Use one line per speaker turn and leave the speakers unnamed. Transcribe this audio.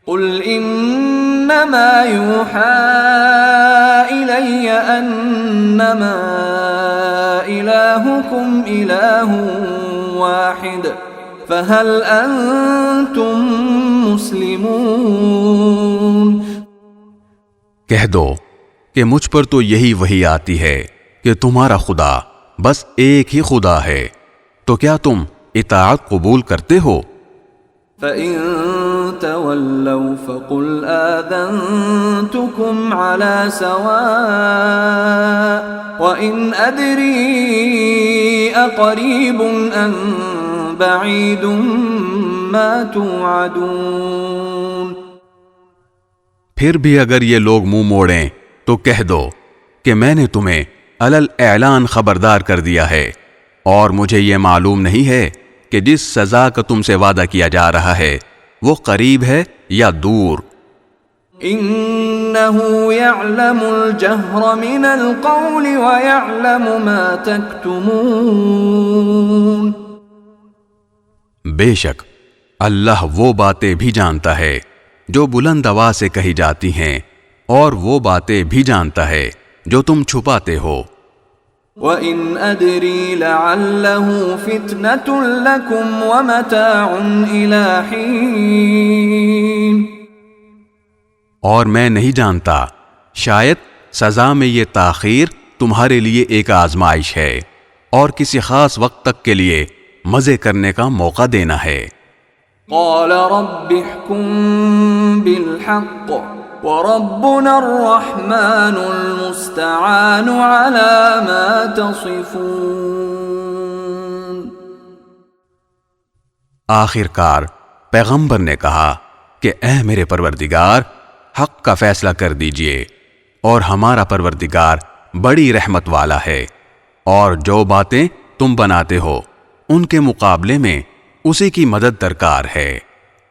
قل انما يوحى الي انما الهكم اله واحد فهل انتم مسلمون۔
کہہ دو کہ مجھ پر تو یہی وحی آتی ہے کہ تمہارا خدا بس ایک ہی خدا ہے، تو کیا تم اطاعت قبول کرتے ہو؟
فَإِن تَوَلَّوْا فَقُلْ آذَنْتُكُمْ عَلَى سَوَاءٍ وَإِنْ أَدْرِي أَقَرِيبٌ أَمْ بَعِيدٌ مَا تُوعَدُونَ۔
پھر بھی اگر یہ لوگ منہ موڑیں تو کہہ دو کہ میں نے تمہیں علل اعلان خبردار کر دیا ہے، اور مجھے یہ معلوم نہیں ہے کہ جس سزا کا تم سے وعدہ کیا جا رہا ہے وہ قریب ہے یا دور۔
انه يعلم الجهر من القول ويعلم ما تكتمون۔
بے شک اللہ وہ باتیں بھی جانتا ہے جو بلند آواز سے کہی جاتی ہیں، اور وہ باتیں بھی جانتا ہے جو تم چھپاتے ہو۔
وَإِنْ أَدْرِي لَعَلَّهُ فِتْنَةٌ لَكُمْ وَمَتَاعٌ إِلَى حِينٍ۔
اور میں نہیں جانتا، شاید سزا میں یہ تاخیر تمہارے لیے ایک آزمائش ہے، اور کسی خاص وقت تک کے لیے مزے کرنے کا موقع دینا ہے۔
قَالَ رَبِّ احْكُم بِالْحَقِّ وَرَبُّنَا الرَّحْمَنُ الْمُسْتَعَانُ عَلَى مَا تَصِفُونَ۔
آخر کار پیغمبر نے کہا کہ اے میرے پروردگار، حق کا فیصلہ کر دیجئے، اور ہمارا پروردگار بڑی رحمت والا ہے، اور جو باتیں تم بناتے ہو ان کے مقابلے میں اسی کی مدد درکار ہے۔